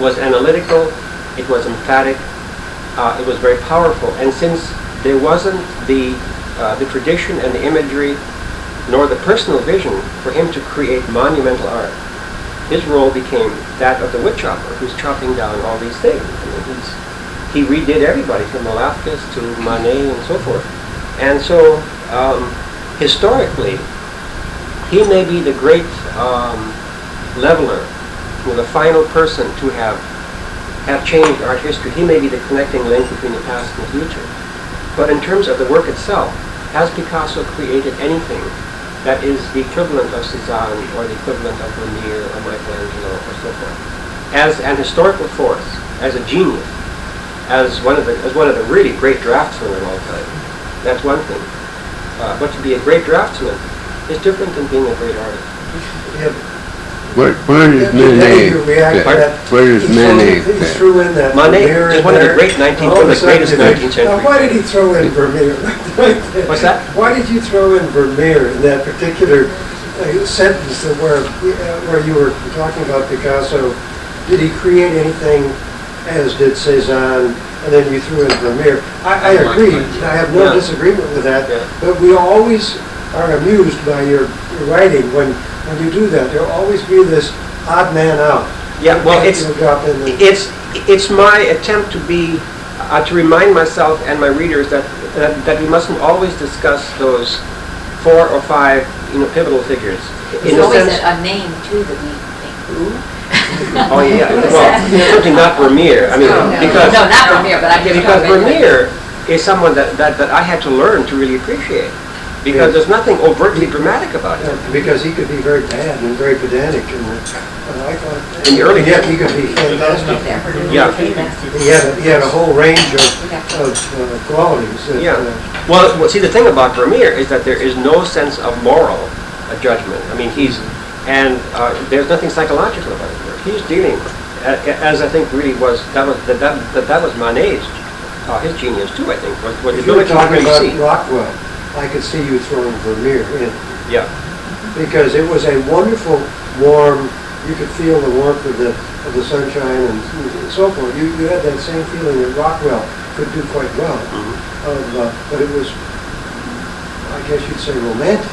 was analytical, it was emphatic, it was very powerful. And since there wasn't the tradition and the imagery, nor the personal vision for him to create monumental art, his role became that of the wood chopper, who's chopping down all these things. I mean, he redid everybody, from Velázquez to Manet and so forth. And so, historically, he may be the great leveler, the final person to have changed art history. He may be the connecting link between the past and the future. But in terms of the work itself, has Picasso created anything that is the equivalent of Cézanne or the equivalent of Vermeer or Michelangelo or so forth? As an historical force, as a genius, as one of the really great draftsmen of all time, that's one thing. But to be a great draftsman is different than being a great artist. Where is Manet? Where is Manet? He threw in that Manet Vermeer is one of the great 19th, one of the greatest 19th century. Now, why did he throw in Vermeer? What's that? Why did you throw in Vermeer in that particular sentence where you were talking about Picasso? Did he create anything as did Cézanne, and then you threw in Vermeer? I agree. I have no disagreement with that. Yeah. But we always are amused by your writing when you do that. There'll always be this odd man out. Yeah, well, it's my attempt to be to remind myself and my readers that we mustn't always discuss those 4 or 5 pivotal figures. There's always a name too that we think, who? Oh yeah, well, certainly not Vermeer. I mean, because no, not Vermeer, but because Vermeer is someone that I had to learn to really appreciate. Because there's nothing overtly dramatic about him. Because he could be very bad and very pedantic, and I thought in the early yet he could be fantastic. Yeah, he had a whole range of qualities. Well, see, the thing about Vermeer is that there is no sense of moral judgment. I mean, there's nothing psychological about it. He's dealing, as I think really was that was Manet's his genius too. I think was the ability to really see. Rockwell, I could see you throwing Vermeer in. Yeah. Because it was a wonderful, warm, you could feel the warmth of the sunshine and so forth. You had that same feeling that Rockwell could do quite well. But it was, I guess you'd say, romantic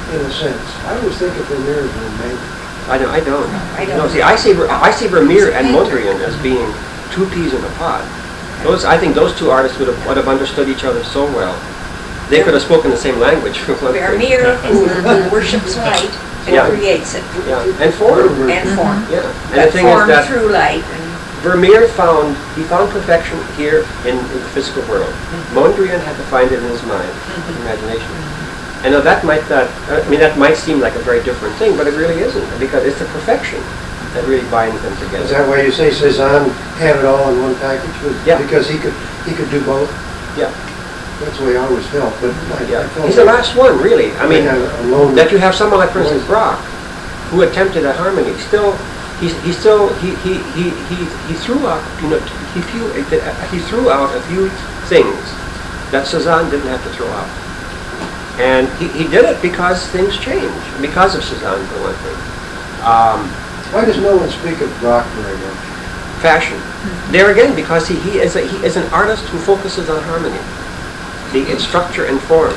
in a sense. I always think of Vermeer as romantic. I don't. No, see, I see Vermeer and Mondrian as being 2 peas in a pod. I think those 2 artists would have understood each other so well. They could have spoken the same language. Vermeer is the one who worships light and creates it. Yeah, and form. And form. Yeah, and that the thing form is that through light. Vermeer found perfection here in the physical world. Mondrian had to find it in his mind, his imagination. And now that might seem like a very different thing, but it really isn't, because it's the perfection that really binds them together. Is that why you say Cézanne had it all in one package? Yeah. Because he could do both? Yeah. That's the way I always felt. But I felt he's the last one, really. I mean, that you have someone like, for instance, Braque, who attempted a harmony. He threw out, he threw out a few things that Cézanne didn't have to throw out. And he did it because things changed, because of Cézanne, for one thing. Why does no one speak of Braque very much? Fashion. There again, because he is an artist who focuses on harmony, in structure and form.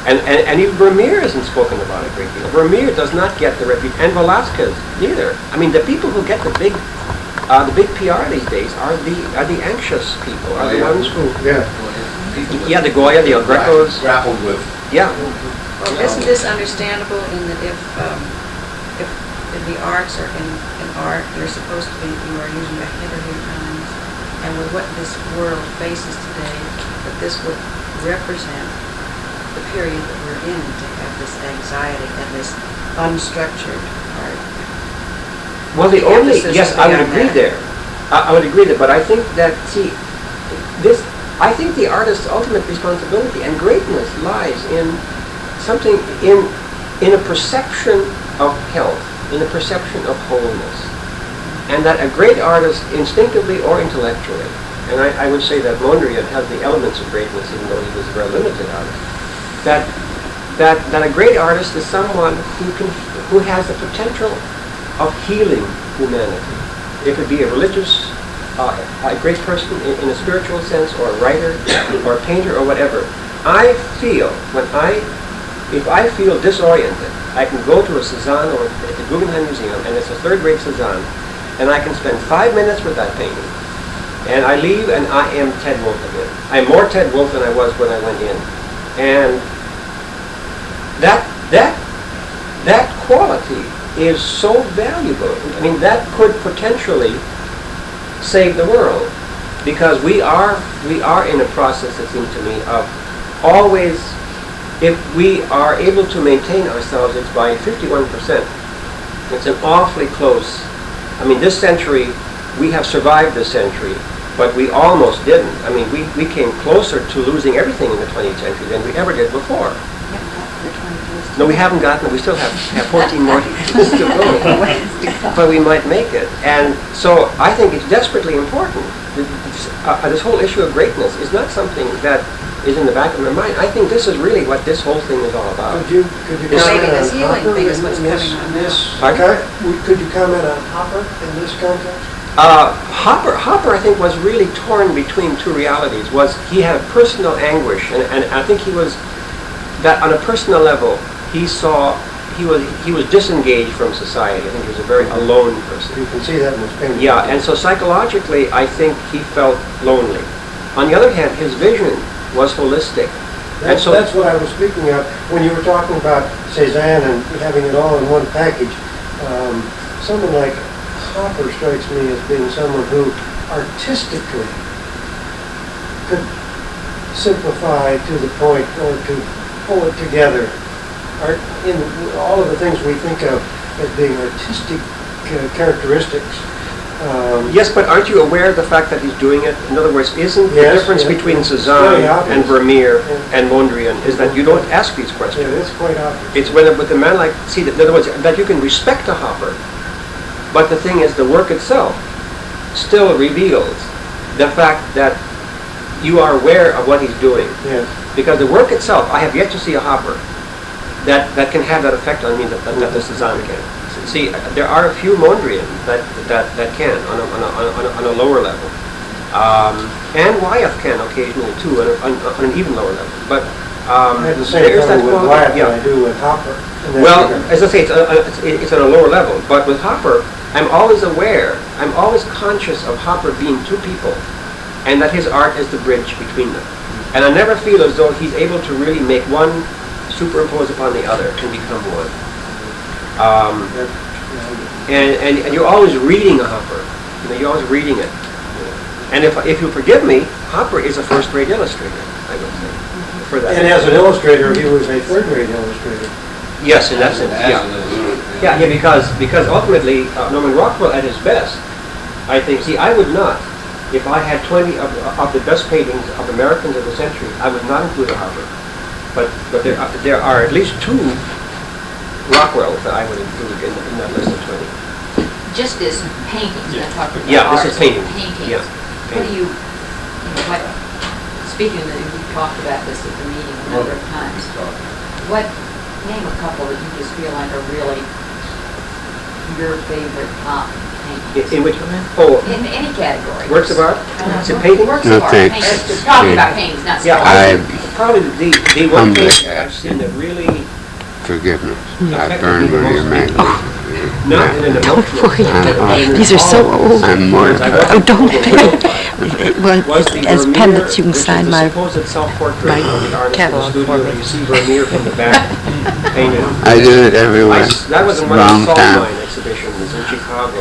And even Vermeer isn't spoken about a great deal. Vermeer does not get the reputation, and Velázquez neither. I mean, the people who get the big PR these days are the anxious people, are the ones who the Goya, the El Grecos grappled with. Yeah. Well, isn't this understandable in that if the arts are in art, you're supposed to be, you are using a hint of your times, and with what this world faces today, that this would represent the period that we're in, to have this anxiety and this unstructured art. Well, I would agree there. I would agree there, but I think that, I think the artist's ultimate responsibility and greatness lies in something, in a perception of health, in a perception of wholeness. And that a great artist, instinctively or intellectually, and I would say that Mondrian has the elements of greatness, even though he was a very limited artist, that a great artist is someone who has the potential of healing humanity. if it be a religious, a great person in a spiritual sense, or a writer, or a painter, or whatever, I feel if I feel disoriented, I can go to a Cézanne or the Guggenheim Museum, and it's a third-rate Cézanne, and I can spend 5 minutes with that painting, and I leave, and I am Ted Wolfe again. I'm more Ted Wolfe than I was when I went in, and that quality is so valuable. I mean, that could potentially save the world, because we are in a process, it seems to me, of always, if we are able to maintain ourselves, it's by 51%. It's an awfully close. I mean, this century, we have survived this century, but we almost didn't. I mean, we came closer to losing everything in the 20th century than we ever did before. No, we haven't gotten it. We still have 14 more years to go. But we might make it. And so I think it's desperately important. This whole issue of greatness is not something that is in the back of my mind. I think this is really what this whole thing is all about. Could you comment on healing Hopper thing in is what's this? coming on now. Pardon? Could you comment on Hopper in this context? Hopper, I think, was really torn between two realities. He had personal anguish, and I think he was, that on a personal level, he was disengaged from society. I think he was a very alone person. You can see that in his painting. Yeah, and so psychologically, I think he felt lonely. On the other hand, his vision was holistic. That's what I was speaking of when you were talking about Cézanne and having it all in one package. Someone like Hopper strikes me as being someone who artistically could simplify to the point, or to pull it together. In all of the things we think of as being artistic characteristics. Yes, but aren't you aware of the fact that he's doing it? In other words, isn't the difference between Cézanne and Vermeer and Mondrian is that you don't ask these questions? Yeah, it's quite obvious. It's when with a man like, in other words, that you can respect a Hopper, but the thing is, the work itself still reveals the fact that you are aware of what he's doing. Yes. Because the work itself, I have yet to see a Hopper that can have that effect on me that the Cézanne can. See, there are a few Mondrian that can on a lower level, and Wyeth can occasionally too on an even lower level. But I have the same problem with Wyeth than I do with Hopper. Well, as I say, it's on a lower level. But with Hopper, I'm always aware, I'm always conscious of Hopper being two people, and that his art is the bridge between them. And I never feel as though he's able to really make one superimpose upon the other and become one. And you're always reading a Hopper. You know, you're always reading it. And if you forgive me, Hopper is a first-rate illustrator, I would say. For that. And as an illustrator, he was a third-rate illustrator. Yes, in that sense, yeah. Because ultimately, Norman Rockwell at his best, I think, I would not, if I had 20 of the best paintings of Americans of the century, I would not include a Hopper. But there are at least two Rockwells that I would include in that list of 20. Just as paintings, yeah. I'm talking about Yeah, art, this is painting. Paintings. Yeah. What do you what, speaking of, we've talked about this at the meeting a number of times, name a couple that you just feel like are really your favorite top paintings? In which one? Oh, in any category. Works of art? Is it painting? Works No, of art. thanks. Paintings. Talking about paintings, not Yeah, sculpture. probably the one painting I've seen that really, Forgiveness. I burned one of your magazines. not in an emotional sense. These are so old. I'm mortified. Oh, don't. Well, was the as Vermeer, pendants, you can which sign is the my supposed self-portrait of the artist in the catalog studio. for me. You see Vermeer from the back painted. I do it everywhere. That was in one of Wrong the salt time. mine exhibitions in Chicago,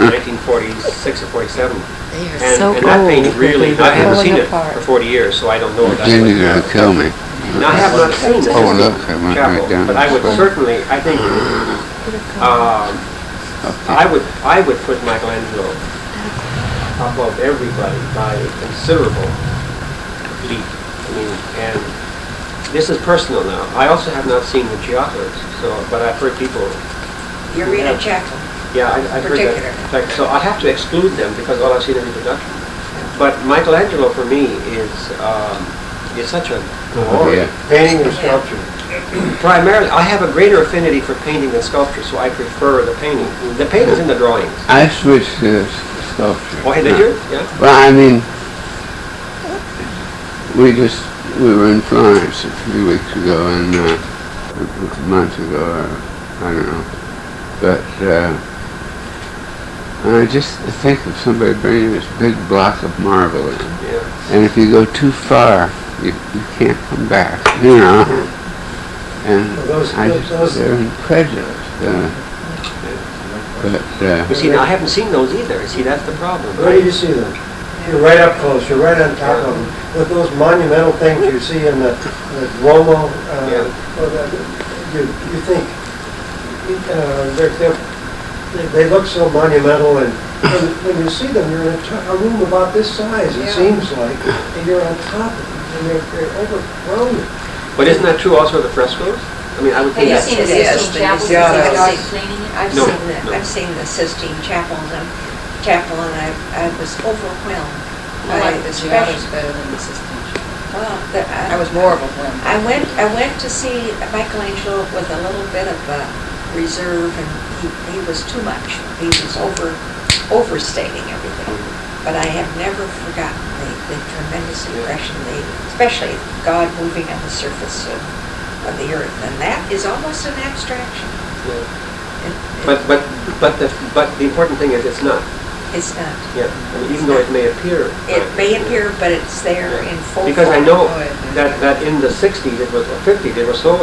1946 or 47. They are And so that old. painting really, I haven't Falling seen it apart. for 40 years, so I don't know if that's Then what you're gonna kill me. Now, I have not seen the Oh, Sistine look, I went Chapel, right down but I would this way. certainly, I think, I would put Michelangelo above everybody by a considerable leap. I mean, and this is personal now. I also have not seen the Giottos, but I've heard people. You're reading Chaplin. Yeah, I've heard that. In fact, so I have to exclude them because all I've seen is reproduction. But Michelangelo for me is such a glory. Yeah. Painting or sculpture? primarily, I have a greater affinity for painting than sculpture, so I prefer the painting. The painting's in the drawings. I switched to sculpture. Oh, hey, did you? Yeah. Well, I mean, we were in Florence a few weeks ago, and a month ago, or I don't know. But I just think of somebody bringing this big block of marble in, Yeah. and if you go too far, you can't come back, you know. And Well, they're incredulous. You see, now I haven't seen those either. See, that's the problem. Where do you see them? You're right up close, you're right on top of them. With those monumental things you see in the Duomo, you think, they look so monumental, and when you see them, you're in a room about this size, it seems like, and you're on top of them, and they're overgrown. But isn't that true also of the frescoes? I mean, I would Have think you that's... seen the Yes, Sistine but Chapel? you Have gotta- you seen cleaning it? I've No, seen the, no. I've seen the Sistine Chapel, and I was overwhelmed. I like the Giotto's especially- better than the Sistine Chapel. Well, I was more overwhelmed. I went to see Michelangelo with a little bit of reserve, and he was too much. He was overstating everything. But I have never forgotten the tremendous impression, especially God moving on the surface of the earth, and that is almost an abstraction. But the important thing is it's not. It's not. Yeah. I mean, even though it may appear. It may appear, but it's there in full Because I form. know that in the 60s, it was, or 50s, it was so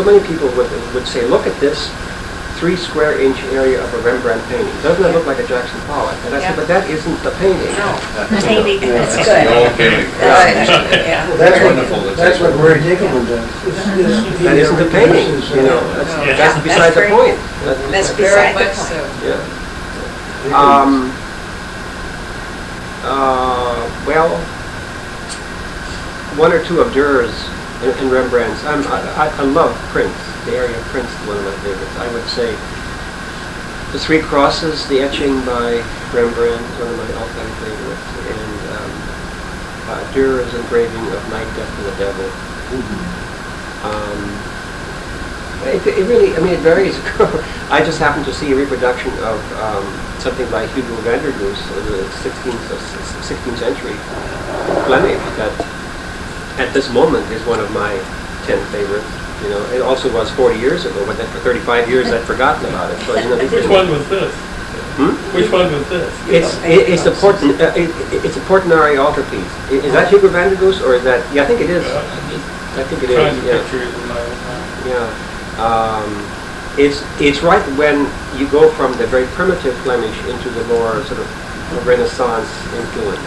many people would say, look at this 3 square inch area of a Rembrandt painting. Doesn't it look like a Jackson Pollock? And I said, but that isn't the painting. No, painting, it's That's good. the old painting. That's good, yeah. Well, Wonderful. that's what Murray Dinkelman does. That isn't the painting, you know. That's beside the point. That's Very beside the much point. so. Yeah. Well, 1 or 2 of Durer's in Rembrandt's. I love Prince. The area of Prince is one of my favorites. I would say the 3 Crosses, the etching by Rembrandt, is one of my all-time favorites, and Durer's engraving of Night, Death, and the Devil. It really, I mean, it varies. I just happened to see a reproduction of something by Hugo van der Goes, the 16th century Flemish, that at this moment is one of my 10 favorites. You know, it also was 40 years ago, but then for 35 years I'd forgotten about it. So, you know, Which one was this? Which one was this? It's the Portinari altarpiece. Is that Hugo van der Goes, or is that? Yeah, I think it is. I think it is. Trying to Yeah. picture it in my own mind. Yeah. It's right when you go from the very primitive Flemish into the more sort of Renaissance influence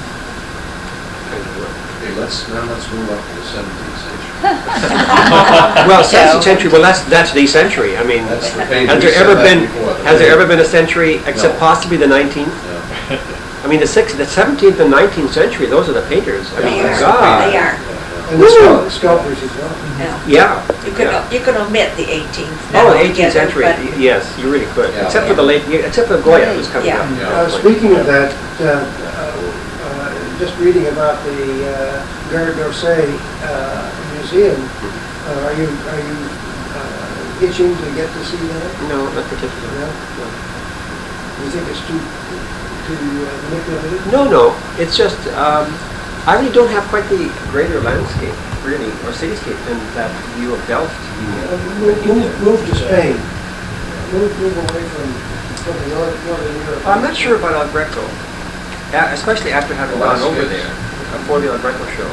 kind of work. Okay, let's move up to the 17th century. Well, 17th century. Well, that's the century. I mean, That's the painting. has We there said ever that been before. has there ever been a century except No. possibly the 19th? No. I mean, the 17th and 19th century. Those are the painters. I mean, They are. God. They are. And the sculptors as well. Yeah. Yeah. You can omit the 18th. Oh, now the 18th altogether, century. but- Yes, you really could. Yeah. Except for the late, except for Goya, who's coming Yeah. up. Yeah. Speaking of that, just reading about the Gare d'Orsay Museum, are you itching to get to see that? No, not particularly. No? You think it's too manipulated? No. It's just I really don't have quite the greater landscape, really, or cityscape than that view of Delft. Move to Spain. Move away from Northern Europe. I'm not sure about El Greco, especially after having Well, gone over that's there for the El Greco show.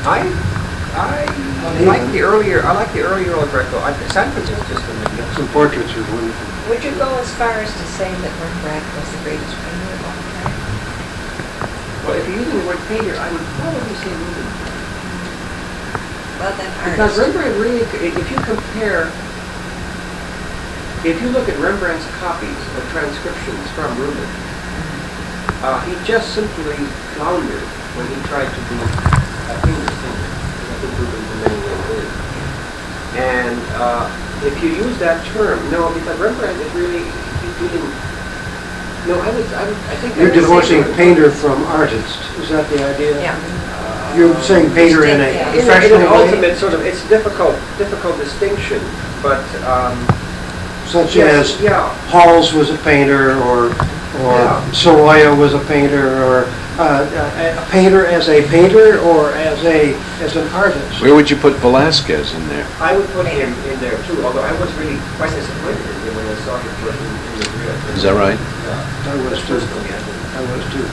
I like the earlier El Greco. San Francisco is just amazing. Some portraits are wonderful. Would you go as far as to say that Rembrandt was the greatest painter of all time? Well, if you're using the word painter, I would probably say movie. Well, then Because artist. Rembrandt really, if you look at Rembrandt's copies of transcriptions from Rubens, he just simply floundered when he tried to be a famous singer. I think Rubens in many ways is. And if you use that term, no, because Rembrandt is really doing. No, I think You're I would say divorcing that- painter from artist. Is that the idea? Yeah. You're saying painter in a Yeah. In professional an way? ultimate sort of, it's difficult distinction, but, Such yes, as yeah. Halls was a painter, or Yeah. Soroya was a painter, or a painter, or as an artist. Where would you put Velázquez in there? I would put him in there too, although I was really quite disappointed in him when I saw him work in Madrid. Is that right? Yeah. I was too. Personally, I think. I was too.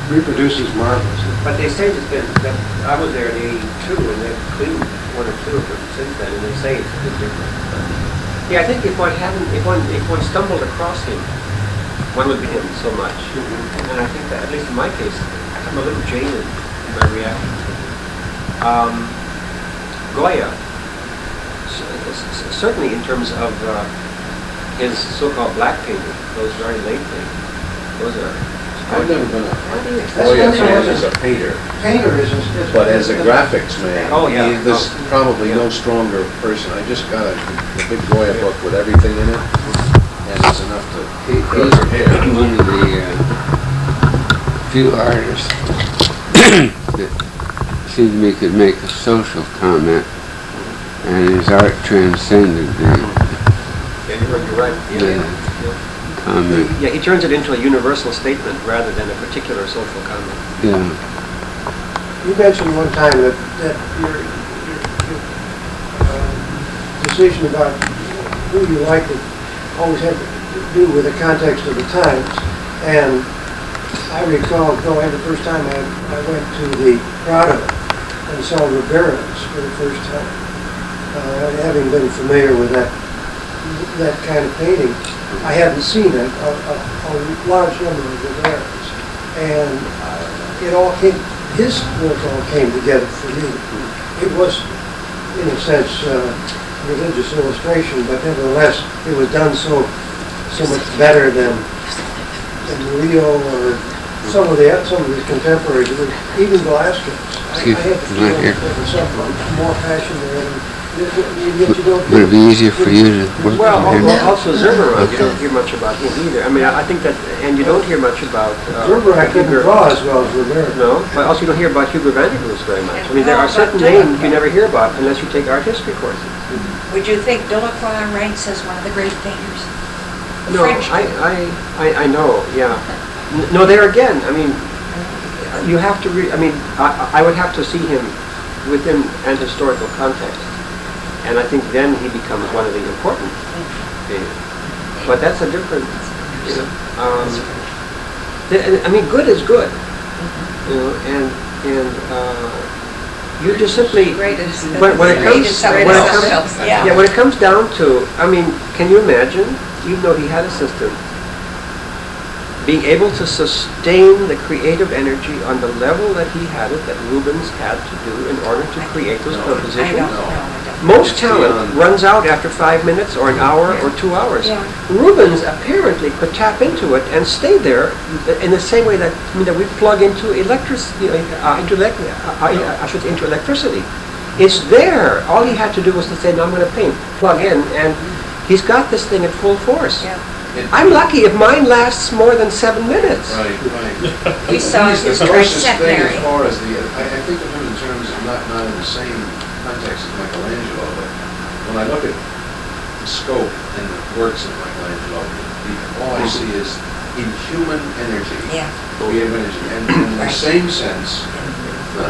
Reproduces marvelously. But they say it's been, that I was there in '82 and they've cleaned one or two of them since then, and they say it's a bit different. But, yeah, I think if one stumbled across him, one would be him so much. And I think that, at least in my case, I'm a little jaded in my reaction to him. Goya, certainly in terms of his so-called black painting, those very late things, those are... I've never been a That's Goya what fan it as is. a painter, Painter is but as a graphics man, Oh, yeah. there's probably no stronger person. I just got a big Goya book with everything in it, and it's enough to He's curl your hair. one of the few artists that seemed to me could make a social comment, and his art transcended the You're right. comment. Yeah, he turns it into a universal statement rather than a particular social comment. Yeah. You mentioned one time that your decision about who you liked it always had to do with the context of the times. And I recall going the first time I went to the Prado and saw Ribera's for the first time. Having been familiar with that kind of painting, I hadn't seen a large number of Ribera's. And it all came, his work all came together for me. It was, in a sense, religious illustration, but nevertheless, it was done so much better than Murillo or some of his contemporaries, even Velázquez. I had the feeling there was some more passion there, yet you don't. Would it be easier for you to work Well, with him? also Zurbarán, you don't hear much about him either. I mean, I think that, and you don't hear much about... Zurbarán couldn't draw as well as Rivera. No, but also you don't hear about Hugo van der Goes very much. I mean, there are certain names you never hear about unless you take art history courses. Would you think Delacroix ranks as one of the great painters? The No, French I know, yeah. No, there again, I mean, you have to I would have to see him within an historical context. And I think then he becomes one of the important painters. But that's a different, I mean, good is good, you know, and you just simply, Greatest. when it comes, Greatest else. yeah, when it comes down to, I mean, can you imagine, even though he had a system, being able to sustain the creative energy on the level that he had it, that Rubens had to do in order to create those I compositions? don't know. Most talent runs out after 5 minutes or an hour or 2 hours. Yeah. Rubens apparently could tap into it and stay there in the same way that, I mean, that we plug into electricity, into electricity. It's there. All he had to do was to say, no, I'm going to paint, plug in, and he's got this thing at full force. Yeah. I'm lucky if mine lasts more than 7 minutes. Right. We saw He's the his closest thing tricentenary. as far as I think of him in terms of not in the same context as Michelangelo, but when I look at the scope and the works of Michelangelo, all I see is inhuman energy, Yeah. creative energy, and in the same sense, not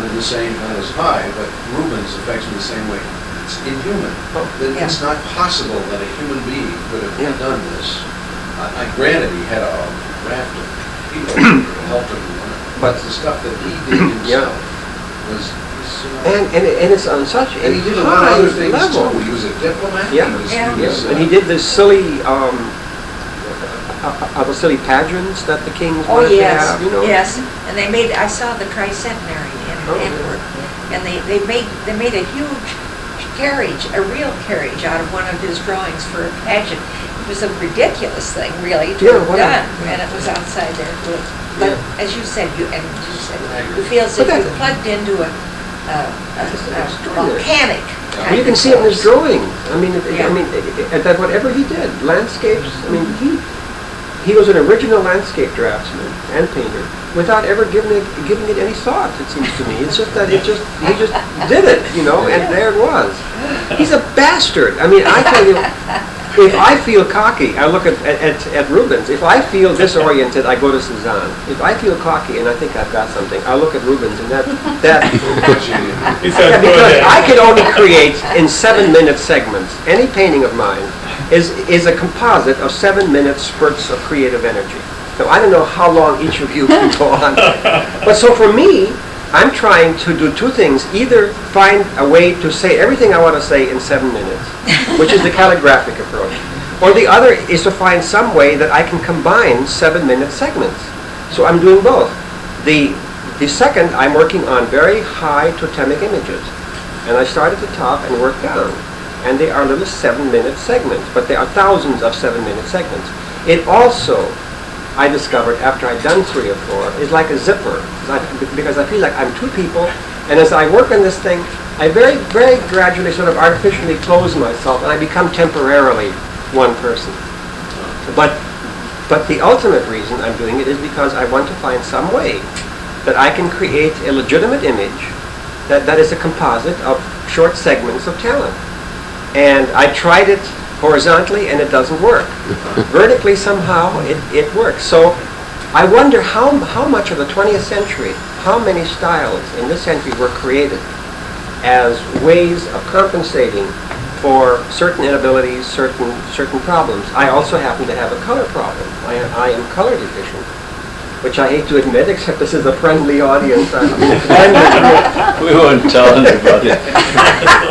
as high, but Rubens affects me the same way. It's inhuman. Yeah. It's not possible that a human being could have done this. Granted, he had a raft of people who helped him, but the stuff that he did himself was... And it's on such a And he did a lot of high other things level. too. He was a diplomat. Yeah. He was, And he did the silly, the silly pageants that the kings Oh, wanted to yes, have, you know. yes. And I saw the tricentenary in Oh, Antwerp. And they made a huge carriage, a real carriage out of one of his drawings for a pageant. It was a ridiculous thing, really, to have done, and it was outside there. But as you said, you feel as if But you plugged into a volcanic. Well, you can see it in his drawing. I mean, that whatever he did, landscapes. I mean, he was an original landscape draftsman and painter. without ever giving it any thought, it seems to me. It's just that he just did it, and there it was. He's a bastard. I mean, I tell you, if I feel cocky, I look at Rubens. If I feel disoriented, I go to Cezanne. If I feel cocky and I think I've got something, I look at Rubens, and that yeah, because I could only create in 7-minute segments. Any painting of mine is a composite of 7-minute spurts of creative energy. Now, I don't know how long each of you can go on, but so for me, I'm trying to do two things. Either find a way to say everything I want to say in 7 minutes, which is the calligraphic approach, or the other is to find some way that I can combine 7-minute segments. So I'm doing both. The second, I'm working on very high totemic images, and I start at the top and work down. And they are little 7-minute segments, but there are thousands of 7-minute segments. It also, I discovered after I'd done 3 or 4, is like a zipper, because I feel like I'm two people, and as I work on this thing, I very, very gradually sort of artificially close myself, and I become temporarily one person. But the ultimate reason I'm doing it is because I want to find some way that I can create a legitimate image that is a composite of short segments of talent. And I tried it horizontally, and it doesn't work. Vertically, somehow, it works. So I wonder how much of the 20th century, how many styles in this century were created as ways of compensating for certain inabilities, certain problems. I also happen to have a color problem. I am color deficient, which I hate to admit, except this is a friendly audience. We won't tell anybody.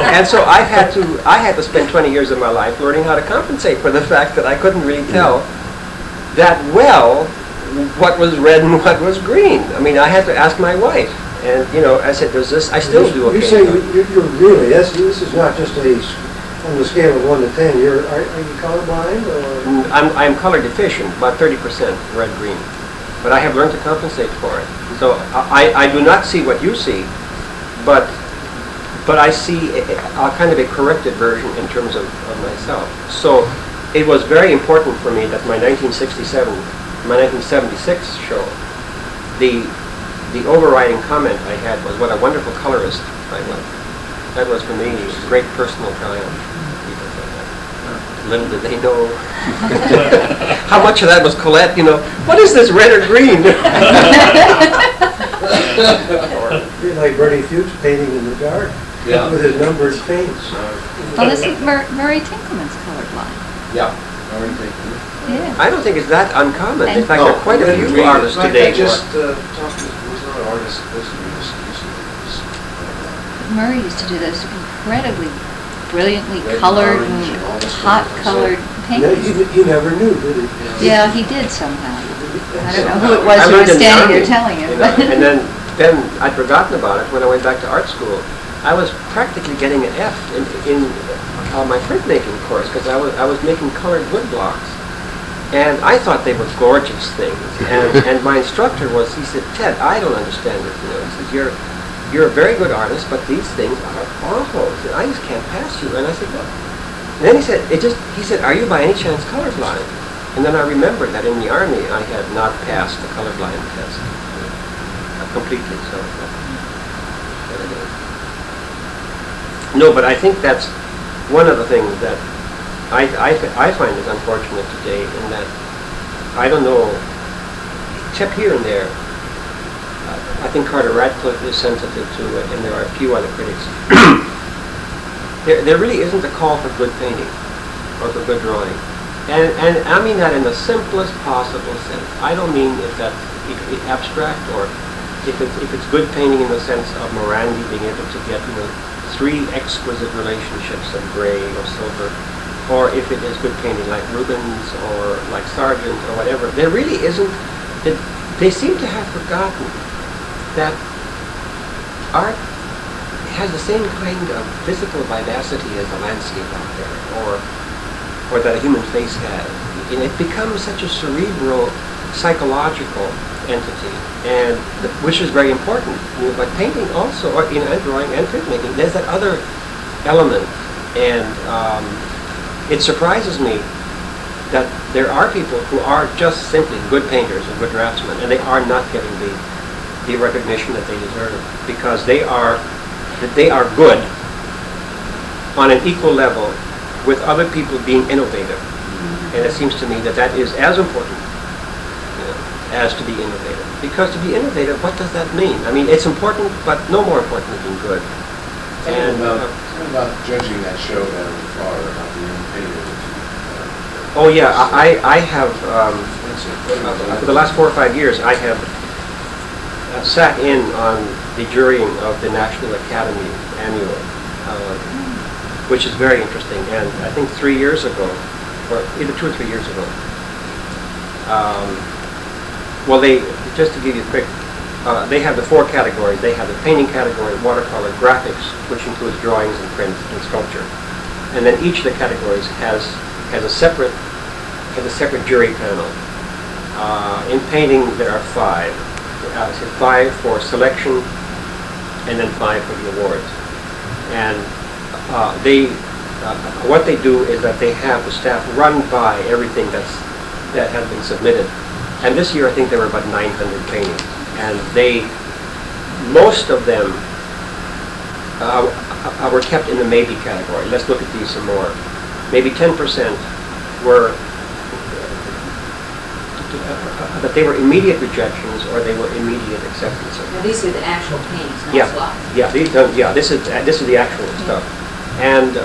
And so I had to spend 20 years of my life learning how to compensate for the fact that I couldn't really tell that well what was red and what was green. I mean, I had to ask my wife. And, I said, does this, I still do You say you're really, this is not just on the scale of 1 to 10, are you colorblind or? I'm color deficient, about 30% red-green. But I have learned to compensate for it. So I do not see what you see, but I see a kind of a corrected version in terms of myself. So it was very important for me that my 1976 show, the overriding comment I had was what a wonderful colorist I was. That was for me a great personal triumph. People said that. Little did they know how much of that was Colette, what is this red or green? Like Bernie Fuchs painting in the dark with his numbered paints. Well, this is Murray Tinkelman's colorblind. Yeah. Yeah. I don't think it's that uncommon. In And- fact, there are quite a few artists today. I just talked to, who's not an artist, this Murray used to do those incredibly brilliantly Red and colored orange and and all this hot stuff. colored No, paintings. he never knew, did he? Yeah, he did somehow. I don't know who it was I who learned was in the standing there Army, telling him. and then I'd forgotten about it when I went back to art school. I was practically getting an F in my printmaking course because I was making colored wood blocks, and I thought they were gorgeous things. And my instructor he said, Ted, I don't understand it. He says, you're a very good artist, but these things are awful. He said, I just can't pass you. And I said, well. And then he said, are you by any chance colorblind? And then I remembered that in the Army I had not passed the colorblind test completely. So, no, but I think that's one of the things that I find is unfortunate today, in that I don't know, except here and there. I think Carter Radcliffe is sensitive to it, and there are a few other critics. There really isn't a call for good painting or for good drawing. And I mean that in the simplest possible sense. I don't mean if that's abstract, or if it's good painting in the sense of Morandi being able to get 3 exquisite relationships of gray or silver, or if it is good painting like Rubens or like Sargent or whatever. There really isn't. They seem to have forgotten that art has the same kind of physical vivacity as a landscape out there, or that a human face has. And it becomes such a cerebral, psychological entity, and which is very important. But painting also, or and drawing and printmaking, there's that other element, and it surprises me that there are people who are just simply good painters and good draftsmen, and they are not getting the recognition that they deserve because they are good on an equal level with other people being innovative. And it seems to me that that is as important as to be innovative. Because to be innovative, what does that mean? I mean, it's important, but no more important than being good. Something about judging that show down in Florida about the young painter. Oh yeah, I have, for the last 4 or 5 years, I have sat in on the jurying of the National Academy Annual, which is very interesting. And I think 3 years ago, or either 2 or 3 years ago, well, just to give you a quick, they have the 4 categories. They have the painting category, watercolor, graphics, which includes drawings and print and sculpture. And then each of the categories has a separate jury panel. In painting, there are 5. 5 for selection, and then 5 for the awards. And what they do is that they have the staff run by everything that has been submitted. And this year, I think there were about 900 paintings, and most of them were kept in the maybe category. Let's look at these some more. Maybe 10% were that they were immediate rejections or they were immediate acceptances. Now, these are the actual paintings, not Yeah, slides. this is the actual stuff. And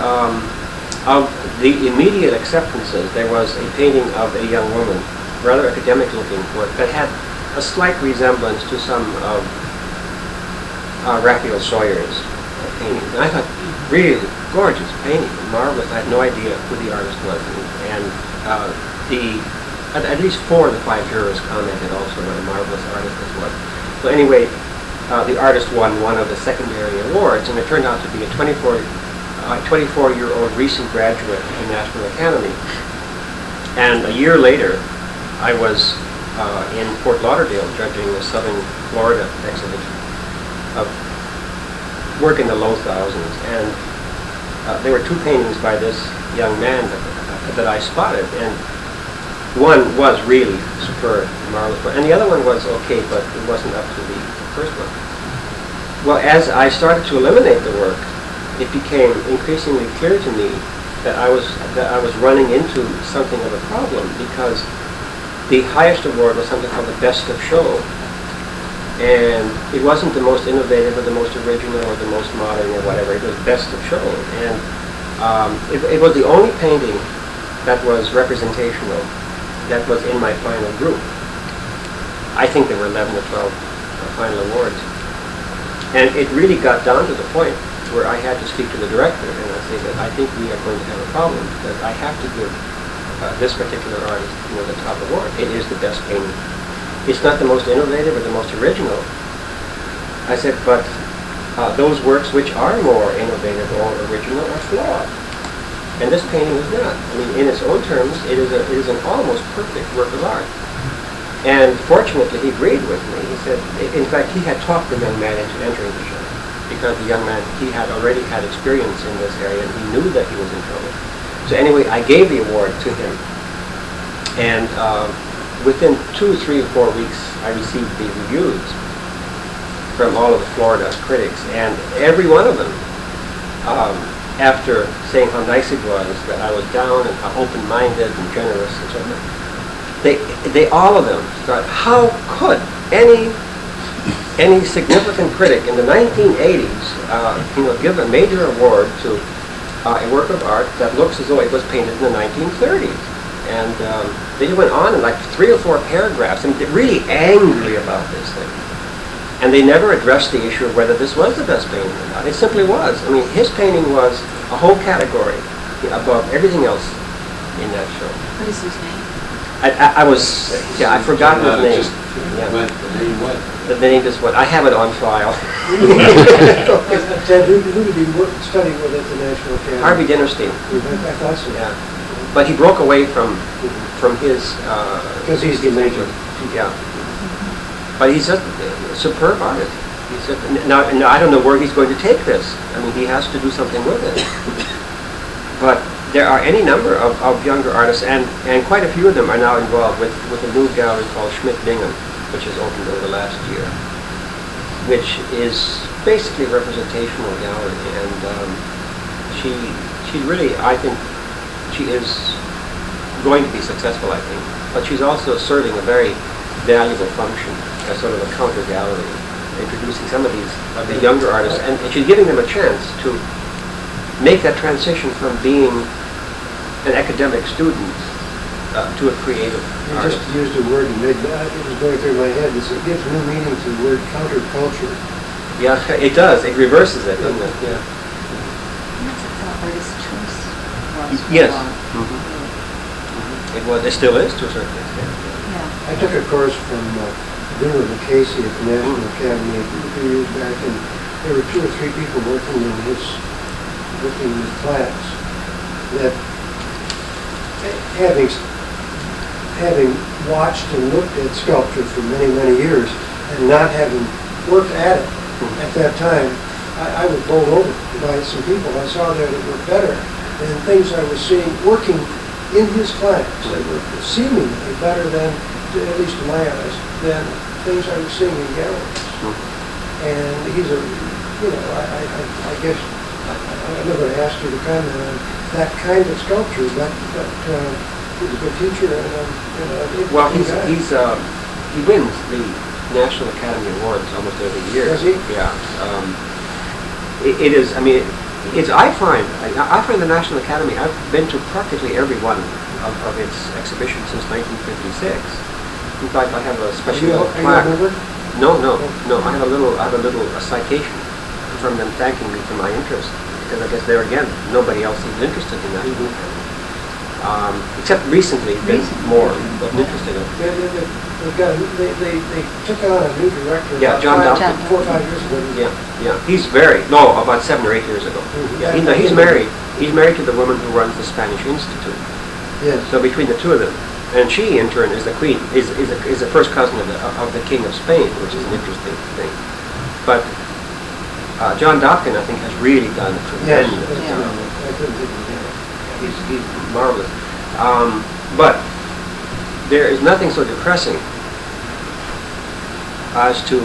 of the immediate acceptances, there was a painting of a young woman, rather academic-looking work, that had a slight resemblance to some of Raphael Sawyer's paintings. And I thought, really gorgeous painting, marvelous. I had no idea who the artist was, and at least 4 of the 5 jurors commented also what a marvelous artist this was. So anyway, the artist won one of the secondary awards, and it turned out to be a 24-year-old recent graduate of the National Academy. And a year later, I was in Fort Lauderdale judging the Southern Florida exhibition of work in the low thousands, and there were 2 paintings by this young man that I spotted, and one was really superb, marvelous, and the other one was okay, but it wasn't up to the first one. Well, as I started to eliminate the work, it became increasingly clear to me that I was running into something of a problem, because the highest award was something called the Best of Show, and it wasn't the most innovative or the most original or the most modern or whatever. It was Best of Show, and it was the only painting that was representational, that was in my final group. I think there were 11 or 12 final awards. And it really got down to the point where I had to speak to the director and I say that I think we are going to have a problem, because I have to give this particular artist, the top award. It is the best painting. It's not the most innovative or the most original. I said, but those works which are more innovative or original are flawed. And this painting is not. I mean, in its own terms, it is an almost perfect work of art. And fortunately, he agreed with me. He said, in fact, he had talked the young man into entering the show, because the young man, he had already had experience in this area, and he knew that he was in trouble. So anyway, I gave the award to him. And within 2, 3, or 4 weeks, I received the reviews from all of the Florida critics, and every one of them, after saying how nice it was, that I was down and how open-minded and generous and so on, they all of them thought, how could any significant critic in the 1980s, give a major award to a work of art that looks as though it was painted in the 1930s? And they went on in like 3 or 4 paragraphs, and really angry about this thing. And they never addressed the issue of whether this was the best painting or not. It simply was. I mean, his painting was a whole category above everything else in that show. What is his name? I forgot his name. The name what? The name just went. I have it on file. Ted, who did he study with at the National Academy? Harvey Dinnerstein. I thought so. Yeah. But he broke away from his... Because he's the major. Yeah. But he's a superb artist. Now, I don't know where he's going to take this. I mean, he has to do something with it. But there are any number of younger artists, and quite a few of them are now involved with a new gallery called Schmidt-Bingham, which has opened over the last year, which is basically a representational gallery, and she really, I think, she is going to be successful, I think, but she's also serving a very valuable function as sort of a counter gallery, introducing some of the younger artists, and she's giving them a chance to make that transition from being an academic student to a creative You artist. just used a word and it was going through my head. It gives new meaning to the word counterculture. Yeah, it does. It reverses it, doesn't it? Yeah. That's how artist choice was for a Yes. while. It was. It still is to a certain extent. Yeah. I took a course from Dinner with Casey at the National Academy a few years back, and there were 2 or 3 people working in his class that, having watched and looked at sculpture for many, many years, and not having worked at it at that time, I was bowled over by some people I saw there that were better than things I was seeing working in his class. They were seemingly better than, at least to my eyes, than things I was seeing in galleries. And he's I guess, I'm not going to ask you to comment on that kind of sculpture, but he's a good teacher and a Well, interesting guy. he wins the National Academy Awards almost every year. Does he? Yeah. It is. I mean, I find the National Academy. I've been to practically every one of its exhibitions since 1956. In fact, I have a special Are you a plaque. member? No. I have a little citation from them thanking me for my interest, because I guess there again, nobody else seems interested in that. Except recently, been more interested in it. They took on a new director. Yeah, John about Dawson. 4 or 5 years ago. Yeah. He's about 7 or 8 years ago. Yeah. He's married. He's married to the woman who runs the Spanish Institute. Yes. So between the two of them, and she in turn is the queen, is a first cousin of the King of Spain, which is an interesting thing. But John Dopkin, I think, has really done a Yes. tremendous Yeah. job. I couldn't think of that. He's marvelous. But there is nothing so depressing as to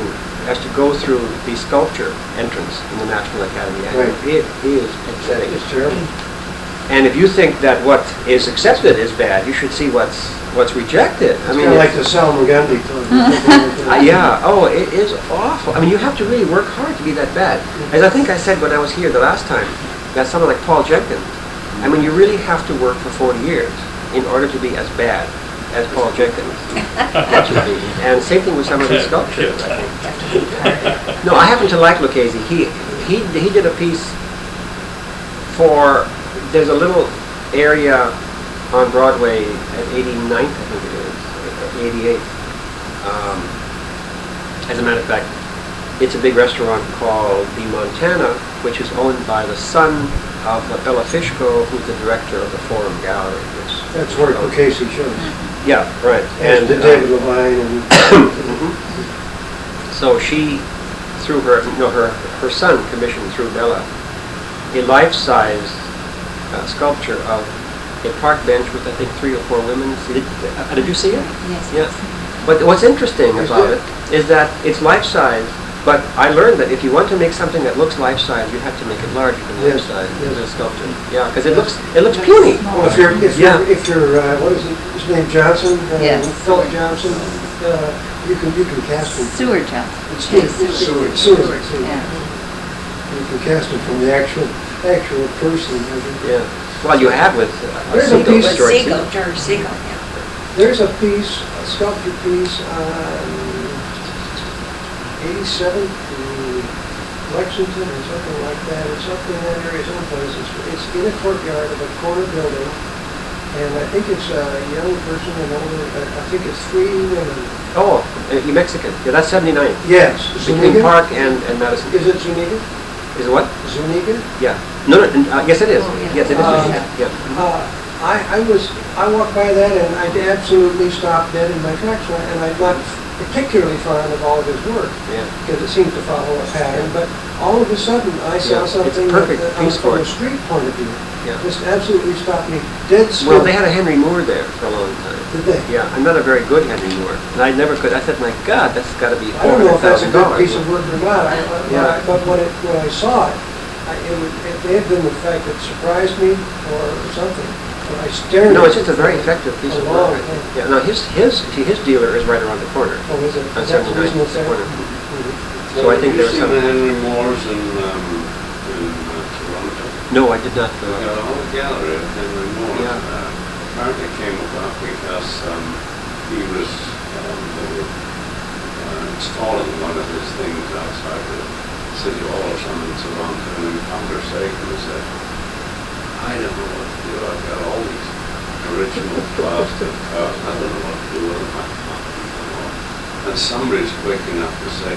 go through the sculpture entrance in the National Academy. Right. It is pathetic. It's terrible. And if you think that what is accepted is bad, you should see what's rejected. It's kind of like the Salmagundi film. Yeah. Oh, it is awful. I mean, you have to really work hard to be that bad. As I think I said when I was here the last time, that someone like Paul Jenkins. I mean, you really have to work for 40 years in order to be as bad as Paul Jenkins. And same thing with some of his sculptures, I think. No, I happen to like Lucchese. He did a piece for, there's a little area on Broadway at 89th, I think it is, 88th. As a matter of fact, it's a big restaurant called the Montana, which is owned by the son of Bella Fishko, who's the director of the Forum Gallery. That's where Casey shows. Yeah, right. And David Levine and... So she, through her son commissioned through Bella, a life-size sculpture of a park bench with, I think, 3 or 4 women. Did you see it? Yes. Yeah. But what's interesting about it is that it's life-size, but I learned that if you want to make something that looks life-size, you have to make it larger than Yes, life-size yes. as a sculpture. Yeah, because it looks puny. Well, if you're what is his name, Johnson? Yes. Philip Johnson, you can cast him. Seward Johnson. Seward. Yeah. You can cast him from the actual person. Yeah. Well, you have with There's a piece- George Segal, yeah. There's a piece, a sculpture piece on 87th in Lexington or something like that. It's up in that area someplace. It's in a courtyard of a corner building. And I think it's a young person and older, I think it's 3 women. Oh, you Mexican. Yeah, that's 79. Yes. Between Zuniga? Park and Madison. Is it Zuniga? Is it what? Zuniga? Yeah. No, yes it is. Oh, yeah. Yes, it is. Yeah. I walked by that and I absolutely stopped dead in my tracks, and I particularly fond of all of his work, Yeah. because it seems to follow a pattern, but all of a sudden, I saw Yeah, it's a something perfect that, piece for from a it. street point of view, Yeah. just absolutely stopped me dead still. Well, they had a Henry Moore there for a long time. Did they? Yeah, and not a very good Henry Moore. And I never could. I said, my God, that's got to be I don't know if that's a good $400,000. piece of work or not, Yeah. but when I saw it, it may have been the fact that it surprised me or something. When I stared No, at it's just a very for effective piece a of long work. I think. time. Yeah, no, his dealer is right around the corner. Oh, is it? On Is that the 79th, reason it's the there? corner. Mhm. So I think Have there's you some. seen the Henry Moores in Toronto? No, I did not. They got a whole gallery of Henry Moore. Yeah. Apparently came about because he was, they were installing one of his things outside the city hall or something in Toronto, and in conversation he said, I don't know what to do, I've got all these original plastic cars, I don't know what to do with them, I can't keep them all. And somebody's quick enough to say,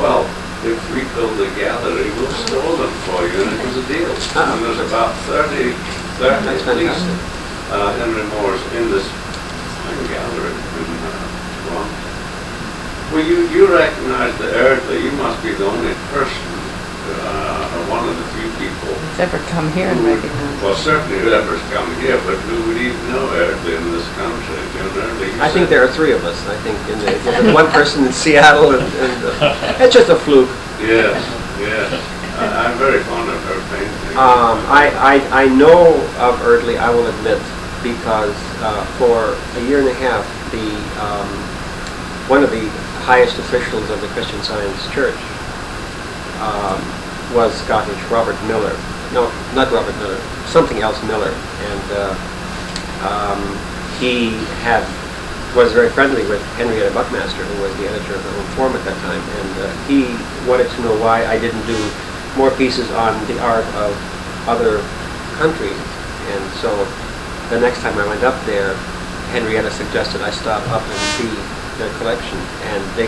well, if we build a gallery, we'll store them for you, and it was a deal. And there's about 30 That's at least, fantastic. Henry Moore's in this fine gallery in Toronto. Well, you recognize the Erdley, you must be the only person, or one of the few people. Who's ever come here and who would- recognized? Well, certainly whoever's come here, but who would even know Erdley in this country? John Erdley, you I think said- there are three of us. I think there's one person in Seattle, and it's just a fluke. Yes, yes. I'm very fond of her painting. I know of Erdley, I will admit, because for a year and a half, one of the highest officials of the Christian Science Church was Scottish, Robert Miller. No, not Robert Miller, something else Miller. And he was very friendly with Henrietta Buckmaster, who was the editor of the Home Forum at that time. And he wanted to know why I didn't do more pieces on the art of other countries. And so the next time I went up there, Henrietta suggested I stop up and see their collection. And they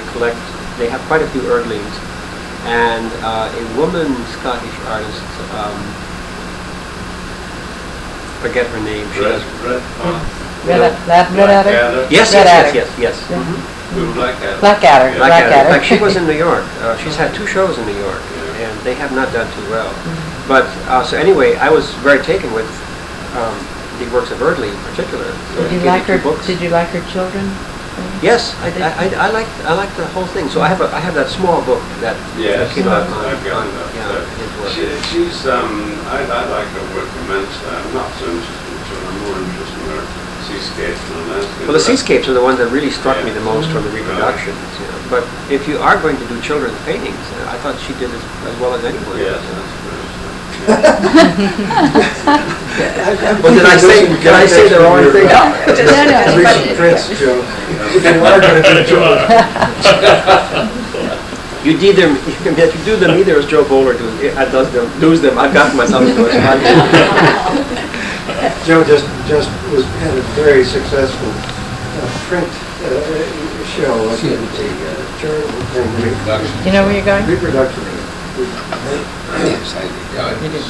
have quite a few Erdlings. And a woman, Scottish artist, forget her name. She Red, does. red, Redadder? Yes, Redadder. yes. Yeah. Mhm. Blackadder. Blackadder, Yeah. Blackadder. Like she was in New York. She's had 2 shows in New York, and they have not done too well. But so anyway, I was very taken with the works of Erdley in particular. So Did he you gave me like 2 her? books. Did you like her children? Yes, I liked the whole thing. So I have that small book that Yes, came out I've got on that. his work. She's, I like her work immensely. I'm not so interested in her, I'm more interested in her seascapes and landscapes. Well, the seascapes are the ones that really struck me Yeah. the most from the reproductions. You know. But if you are going to do children's paintings, I thought she did as well as anyone. Yes, that's good. Well, did I say the wrong thing? Recent prints, Joe. If you are going to do children. You if you do them either as Joe Bowler does them, I've gotten myself into a spot. Joe just had a very successful print show at the charitable thing. You know where you're going? Reproduction. Yes, I think. You do.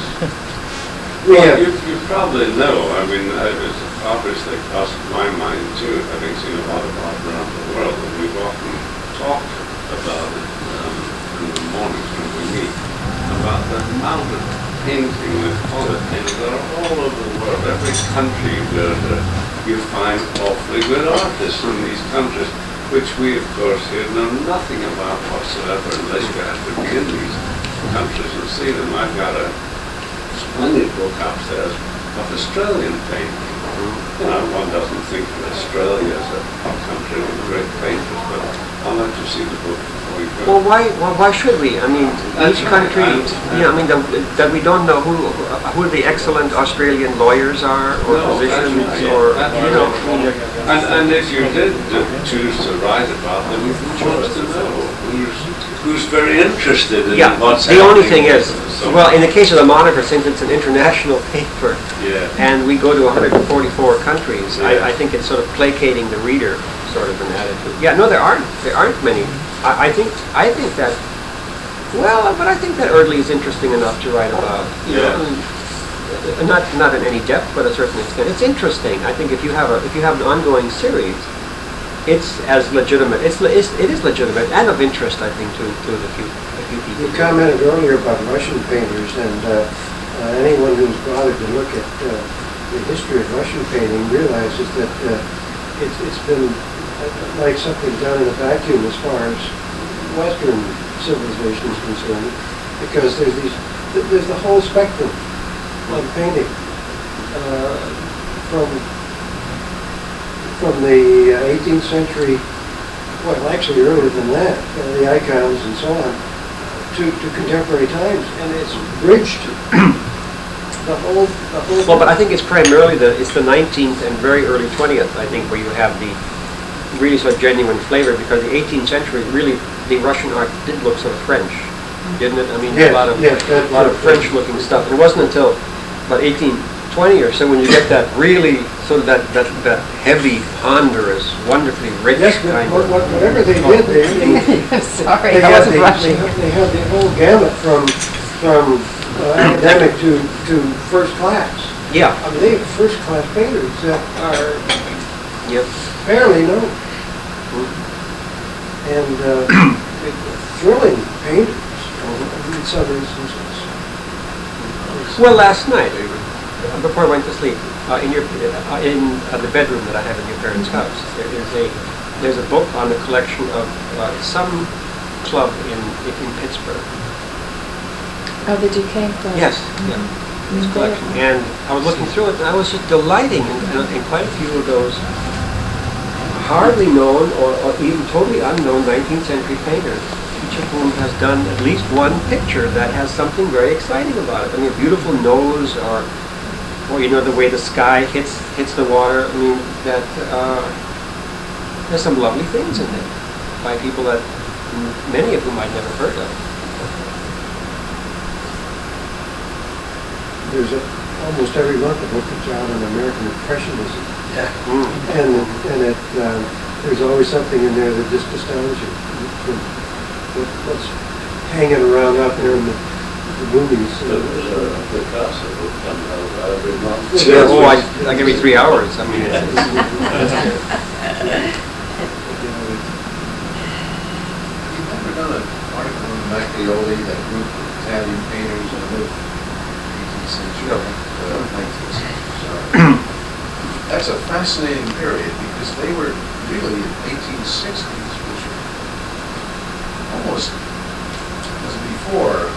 Well, you probably know, I mean, it's obviously crossed my mind too, having seen a lot of art around the world, and we've often talked about it in the mornings when we meet, about the amount of painting with color paintings that are all over the world. Every country where you find awfully good artists in these countries, which we, of course, here know nothing about whatsoever unless you have to be in these countries and see them. I've got a splendid book upstairs of Australian painting. You know, one doesn't think of Australia as a country with great painters, but I'll let you see the book before you go. Well, why should we? I mean, That's each right. country, I mean, that we don't know who the excellent Australian lawyers are, or No, that's physicians, right. or, That's you know. right. And if you did choose to write about them, you chose to know who's very interested in Yeah, what's the only happening thing is, so- well, in the case of the Monitor, since it's an international paper, Yeah. and we go to 144 countries, Yeah. I think it's sort of placating the reader, sort of an attitude. Yeah, no, there aren't many. I think that, well, but I think that Erdley is interesting enough to write about. You know, Yeah. I mean, not in any depth, but a certain extent. It's interesting. I think if you have an ongoing series, it's as legitimate. It is legitimate and of interest, I think, to include a few people. You commented earlier about Russian painters, and anyone who's bothered to look at the history of Russian painting realizes that it's been like something done in a vacuum as far as Western civilization is concerned, because there's the whole spectrum of painting, from the 18th century, well, actually earlier than that, the icons and so on, to contemporary times, and it's bridged the whole. Well, but I think it's primarily it's the 19th and very early 20th, I think, where you have the really sort of genuine flavor, because the 18th century, really, the Russian art did look sort of French, didn't it? I mean, yes, a lot of French-looking stuff. And it wasn't until about 1820 or so when you get that really sort of that heavy, ponderous, wonderfully rich Yes, but kind of. whatever they did, I'm sorry, they I had wasn't rushing. they had the whole gamut from academic to first class. Yeah. I mean, they have first class painters that are Yep. fairly known. And thrilling painters in some instances. Well, last night, before I went to sleep, in the bedroom that I have in your parents' house, there's a book on the collection of some club in Pittsburgh. Oh, the Duquesne Club. Yes, yeah, this collection. And I was looking through it, and I was just delighting in quite a few of those hardly known or even totally unknown 19th century painters, each of whom has done at least one picture that has something very exciting about it. I mean, a beautiful nose, or you know, the way the sky hits the water. I mean, that there's some lovely things in there by people that many of whom I'd never heard of. There's almost every month a book that's out on American Impressionism. Yeah. And there's always something in there that just astounds you. What's hanging around out there in the movies. There's a Picasso book coming out every month. Yeah, like every 3 hours. I mean, it's You've never done an article on Macchioli, that group of Italian painters in the mid-18th century, 19th century, sorry. That's a fascinating period because they were really in 1860s, which almost was before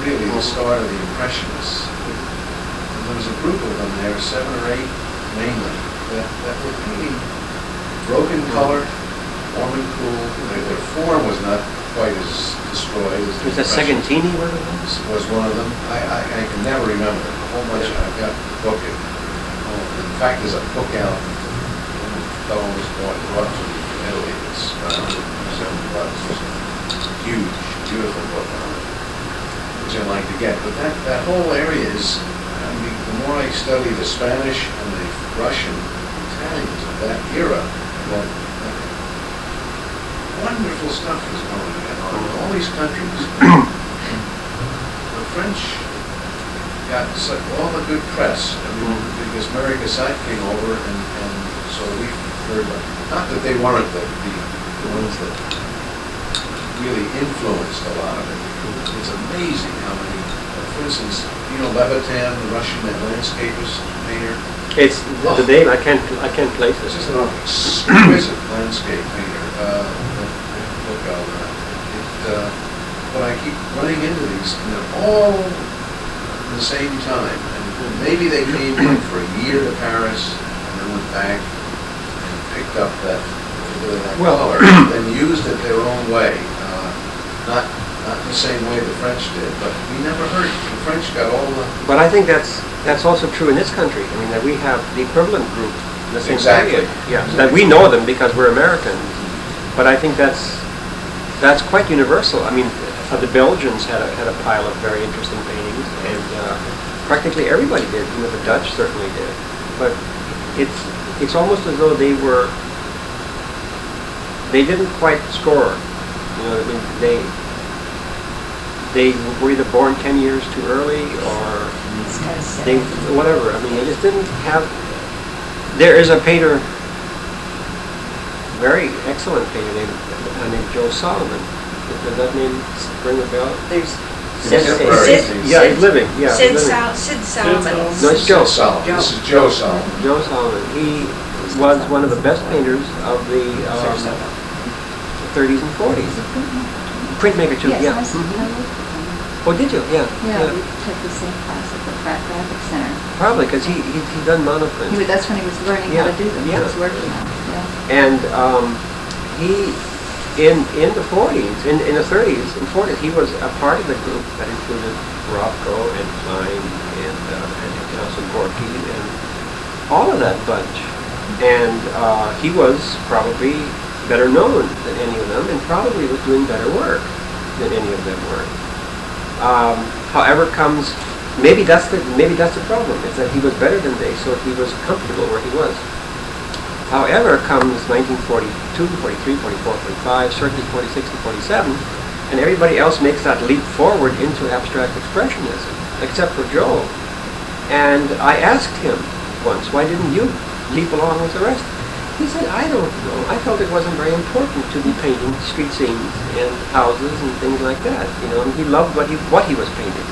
really the start of the Impressionists. And there was a group of them there, 7 or 8 mainly, that were painting broken color, warm and cool. Their form was not quite as destroyed as the was that Segantini one of them? was one of them. I can never remember. A whole bunch. I've got the book. In fact, there's a book out. One fellow was brought from Italy. It's about $170. Huge, beautiful book on it, which I'd like to get. But that whole area is. I mean, the more I study the Spanish and the Russian, Italians of that era, that wonderful stuff is going on in all these countries. The French got all the good press, I mean, because Mary Cassatt came over, and so we heard, not that they weren't the ones that really influenced a lot of it. It's amazing how many, for instance, you know, Levitan, the Russian landscapist painter. It's the name I can't place it. It's just an exquisite landscape painter. Look out but I keep running into these, and they're all at the same time. And maybe they came in for a year to Paris, and then went back and picked up that color, and used it their own way. Not the same way the French did, but we never heard the French got all the. But I think that's also true in this country. I mean, that we have the equivalent group in the same Exactly. period. Yeah, that we know them because we're Americans. But I think that's quite universal. I mean, the Belgians had a pile of very interesting paintings, and practically everybody did. You know, the Dutch certainly did. But it's almost as though they didn't quite score. You know, I mean, they were either born 10 years too early, or they whatever. I mean, they just didn't have. There is a painter very excellent painter named Joe Solomon. Does that name ring a bell? There's Sid, Sid, yeah, he's living. Yeah, Sid he's living. Solomon. No, it's Joe. Solomon. This is Joe Solomon. Joe Solomon. He was one of the best painters of the 30s and 40s. Printmaker too, Yes, yeah. I worked with him. Oh, did you? Yeah. Yeah, we took the same class at the Graphic Center. Probably because he done monoprint. That's when he was learning how to do them. He Yeah. was working on it, yeah. And he, in the 40s, in the 30s and 40s, he was a part of the group that included Rothko and Klein and also Gorky and all of that bunch. And he was probably better known than any of them, and probably was doing better work than any of them were. However, maybe that's the problem, is that he was better than they, so he was comfortable where he was. However, comes 1942, 43, 44, 45, certainly 46 and 47, and everybody else makes that leap forward into abstract expressionism, except for Joe. And I asked him once, why didn't you leap along with the rest? He said, I don't know. I felt it wasn't very important to be painting street scenes and houses and things like that. And he loved what he was painting.